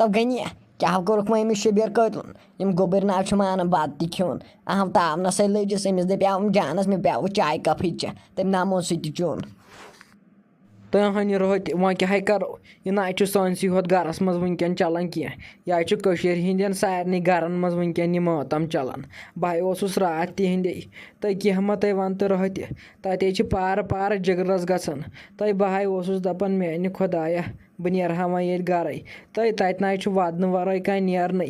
तो गनी क्या कोरुक मम्मी शबीर कतलुन यम गोबर नाव मान बत त खोन अहम तावनस लजिस अमिस दपाव जानस मे पे चाय कप चे तम नामो सह चोन तहन रोत वह क्या करो यह ना सानसी होत गरस मज वनकन चलान कह यह हिंदन सारे गरन मज वनकन यह मातम चलान बह ओसुस रात तिहंदे तो कह मा तुम वन तो रोत तत पार पार जिगरस गसान तो बह ओसुस दपान मेने खुदाया बह नेरहा वह ये गर तो तत ना वदन वर कह नेरन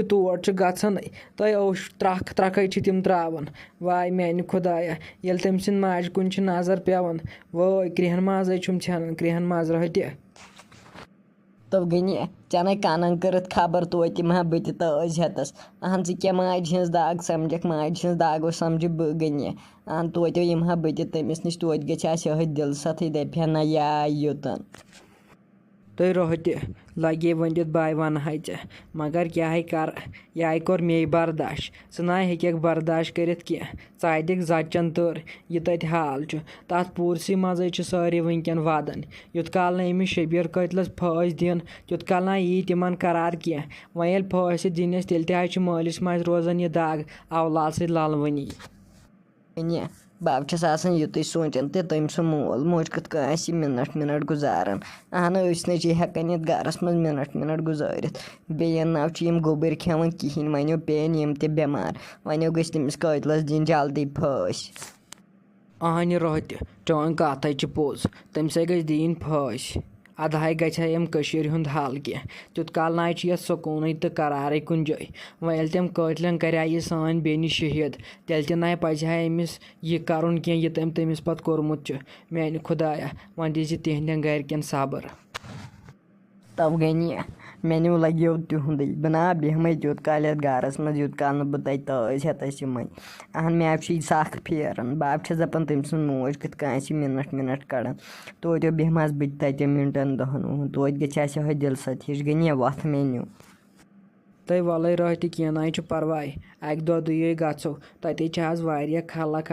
तोर गसान तो त्रख त्रख तम त्रावान वाय मेने खुदाया ये तम सद माज कुन नजर पेवान वो कृहन माज छान कृहन माज रोत तो गनी चेन कानन करत खबर तोत मा बत तज हेतस अहन क्या माज हज दाग समझक माज हज दाग समझ बह गनी अहन तोत यह बत तमिस नश तोत गह दिल सत दपा ना या योतन तो रोत लगे वंदित बाय वन चे मगर क्या कर यह कोर मे बर्दाश्त स ना हेक बर्दाश्त कर दिख जचन तर यह तत हाल तथ पूरसी मज सारे वनकन वदन युत काल ना अमिस शबीर कतलस फस दिन तुत काल ना यी तिमन करार कह वह ये फस दिनस तेल तह मालिस मज रोजान यह दाग औलाद सत ललवनी बब युत सोचान तो तम सु मोल मोज कत मिनट मिनट गुजारान अहन हेकान ये गरस मज मिनट मिनट गुजारित बेन नाव गोबर खेवान कहें वनो पेन यम ते बेमार वनो गस तमिस कतलस दिन जल्दी फस अहन रोत चौन कथ पोज तम स गस दिन फस अदह गम हुंद हाल कह तुत काल ना यह सकून तो करार कुन जाए वह ये तम कतलन कर यह सान बेन शहीद तेल ना पजह अमिस यह कर कह तम तमिस पत कोर्मुत मेने खुदाया वह दीज तिहंदन गरकन सब्र तब गनी मेन्यू लगे तुंद बना बेहमे यूत काल गरस मज यूत काल बह तज हेतस यमन अहन मे सख फेरान बब दपान तम सद मोज कत मिनट मिनट कड़ान तोत बेहमस बह तत मिनटन दहन वुहन तोत गह दिल सत हिश गनी वथ मेन्यू तो वल रोत कह ना परवाह अक दो दुये गो तत वारिया खलक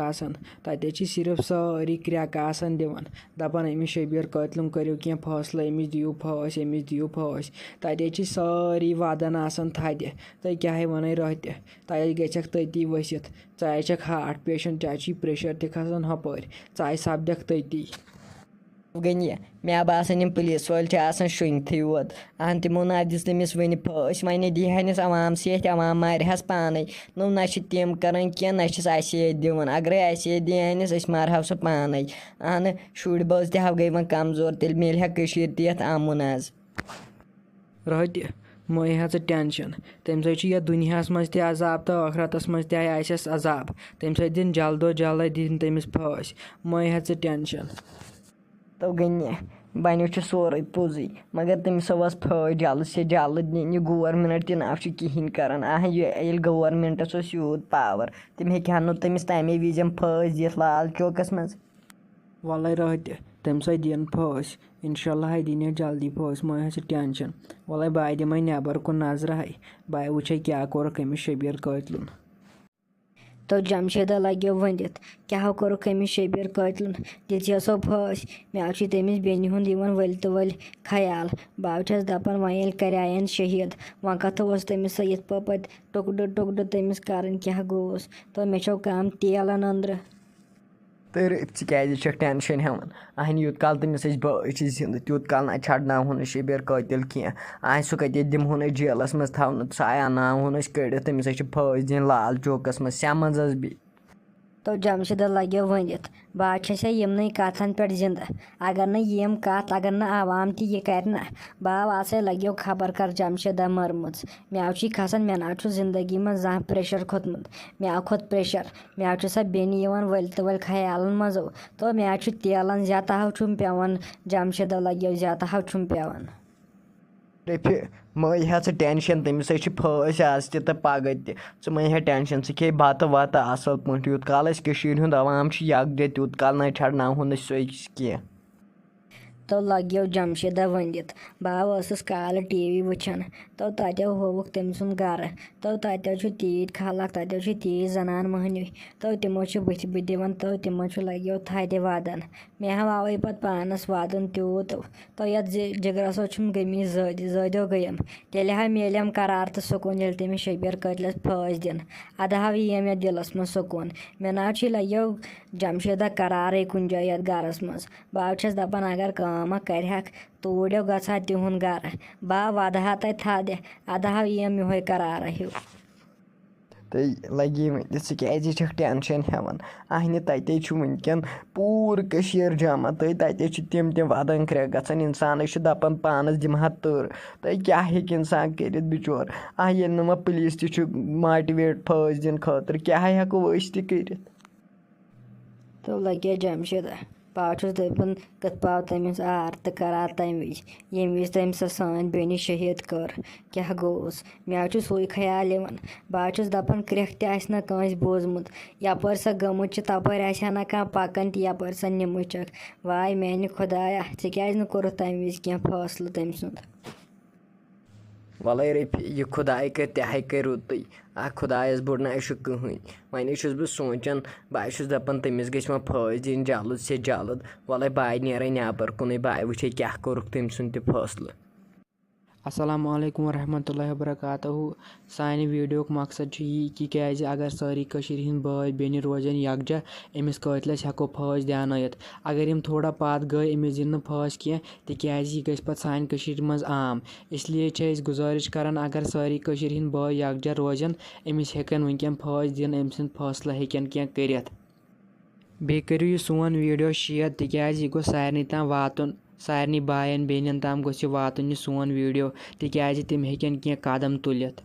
तत सिर्फ सारी क्रैक दिवान दपान अमिस शबीर कतलुम करो कह फैसल अमिस दियो फस तत सारी वदन थद तो क्या वन रोत तत गक तती वसित च हार्ट पेशेंट चे प्रेशर तसान हपर च सपदक तती गनी मे बासान यम पुलिस वाल शुनथ योत अहन तिमो ना दिस तमिस वन फस वन दीहनस अवाम सत अवाम मारहस पान ना तम कर कह ना दिवान अगर दीहनस मारह सह पान अहन शुर बज तह गई वन कमजोर तेल मिलह तथ अमुन आज रोत मई हा टेंशन तम सह दुनिया मज अजाब तो आखरतस मज आसस अजाब तम दिन जल्दो जल्द दिन तमिस फस मई हा टेंशन तो गनी बनो सोरे पोजी मगर तमिस फस जल्द से जल्द दिन यह गवर्नमेंट तह ना कहें कर ये गवर्नमेंटस यूत पावर तम हेन नो तमिस तमे विज फस दिथ लाल चौकस मज वल रोत तम दिन फस इंशाल्लाह दिन जल्दी फस मई हा टेंशन वल बह दिम नबर कुन नजर बह वुच क्या कोरक अमिस शबीर कतलुन तो जमशेदा लगे वंदित क्या कोरुक अमिस शबीर कतलुन दिल सो फस मे तमिस बेन हुंद वल तो वल ख्याल बह दपान वह ये करायन शहीद वह कथ तमिस ये पत टुकड़ तमिस कर क्या गोस तो मे कम तेलन अंदर तो क्या टेंशन हेवन अहन यूत काल तमिस बच जिंद तूत काल ना छड़ना शबीर कतिल कह अह सह कत दिमहन जेलस मज थवन सह अनावन कड़ित तमिस फस दिन लाल चौकस मज समझ भी तो जमशेदा लगे वंदित बह यमन कथन पे जिंदा अगर न यम कत अगर न आवाम तह कर बह आसा लगे खबर कर जमशेदा मरम मे खसान मे ना जिंदगी में जहाँ प्रेशर खोतमुत मे खोत प्रेशर मे सा बेन वल तो वल ख्यालन मजो तो मे तेलन ज्यादा पेवान जमशेदा लगे ज्यादा पेवान मई हा टेंशन तमिस फस आज तो पगह तह मई हा टेंशन खे बत वत असल पे यूत काल हुंद अवाम यकज तूत काल ना छड़ना कह तो लगे जमशेदा वंदित बह काल टीवी वुचान तो तत होवुक तम सुंद गर तो तत तीत खलक तत तीत जनान महनी तो तमो बुथ दिवान तो तमो लगे थद वदन مےٚ ہاو اَوَے پَتہٕ پانَس واتُن تیوٗت تہٕ یَتھ جِگرَسو چھُم گٔمٕتۍ زٲدیو گٔیَم تیٚلہِ ہا میلیم قرار تہٕ سکوٗن ییٚلہِ تٔمِس شبیٖر قٲتلَس پھٲسۍ دِنۍ اَدٕ ہاو یِیَم یَتھ دِلَس منٛز سکوٗن مےٚ نہ حظ چھُے لَگیو جمشیٖدہ قرارٕے کُنہِ جایہِ یَتھ گَرَس منٛز بہٕ حظ چھَس دَپان اگر کٲم اکھ کَرِہَکھ توٗرۍ گژھٕ ہا تِہُنٛد گَرٕ بہٕ وَدٕ ہا تَتہِ تھدِ اَدٕ ہاو یِیَم یِہوے قرارا ہیوٗ تُہۍ لگی ؤنِتھ ژٕ کیٛازِ چھَکھ ٹٮ۪نشَن ہٮ۪وان اَہنہِ تَتے چھُ وٕنکٮ۪ن پوٗرٕ کٔشیٖر جمع تَتے چھِ تِم وَدَن کرٛٮ۪کھ گژھان اِنسانَس چھُ دَپان پانَس دِمہٕ ہا تٔر تہٕ کیٛاہ ہیٚکہِ اِنسان کٔرِتھ بِچور ییٚلہِ نہٕ وۄنۍ پُلیٖس تہِ چھُ ماٹِویٹ پھٲسۍ دِنہٕ خٲطرٕ کیٛاہ ہٮ۪کو أسۍ تہِ کٔرِتھ تہٕ لگے جمشیٖدہ بہٕ چھُس دَپان کِتھ پاو تٔمِس آر تہٕ قرار تَمہِ وِزِ ییٚمہِ وِزِ تٔمۍ سۄ سٲنۍ بیٚنہِ شہیٖد کٔر کیٛاہ گوٚوُس مےٚ حظ چھُ سُے خیال یِوان بہٕ حظ چھُس دَپان کرٛٮ۪کھ تہِ آسہِ نہٕ کٲنٛسہِ بوٗزمُت یَپٲرۍ سۄ گٔمٕژ چھِ تَپٲرۍ آسہِ ہا نہٕ کانٛہہ پَکان تہِ یَپٲرۍ سۄ نِمٕچَکھ واے میٛانہِ خۄدایا ژےٚ کیٛازِ نہٕ کوٚرُتھ تَمہِ وِزِ کینٛہہ فٲصلہٕ تٔمۍ سُنٛد وَلَے رٔفی یہِ خۄداے کَرِ تِہَے کَرِ رُتُے اَکھ خۄدایَس بوٚڑ نہ چھُ کٕہٕنۍ وۄنۍ چھُس بہٕ سونٛچان بہٕ چھُس دَپان تٔمِس گژھِ وۄنۍ پھٲسۍ دِنۍ جلد سے جلد وَلَے بہٕ نیرَے نٮ۪بَر کُنُے بہٕ وٕچھے کیٛاہ کوٚرُکھ تٔمۍ سُنٛد تہِ فٲصلہٕ السلام علیکم ورحمتہ اللہ وبرکاتہُ سانہِ ویٖڈیوُک مقصد چھُ یی کہِ کیٛازِ اگر سٲری کٔشیٖرِ ہِنٛدۍ بٲے بیٚنہِ روزن یکجا أمِس قٲتلَس ہٮ۪کو پھٲسۍ دیانٲیِتھ اگر یِم تھوڑا پَتھ گٔے أمِس دِن نہٕ پھٲسۍ کینٛہہ تِکیٛازِ یہِ گژھِ پَتہٕ سانہِ کٔشیٖرِ منٛز عام اِسلیے چھِ أسۍ گُزٲرِش کران اگر سٲری کٔشیٖرِ ہِنٛدۍ بٲے یکجا روزن أمِس ہٮ۪کن وٕنکٮ۪ن پھٲسۍ دِنۍ أمۍ سٕنٛدۍ فٲصلہٕ ہیٚکن کینٛہہ کٔرِتھ بیٚیہِ کٔرِو یہِ سون ویٖڈیو شِیر تِکیٛازِ یہِ گوٚژھ سارنٕے تام واتُن سارنٕے بایَن بیٚنٮ۪ن تام گوٚژھ یہِ واتُن یہِ سون ویٖڈیو تِکیٛازِ تِم ہیٚکن کینٛہہ قدم تُلِتھ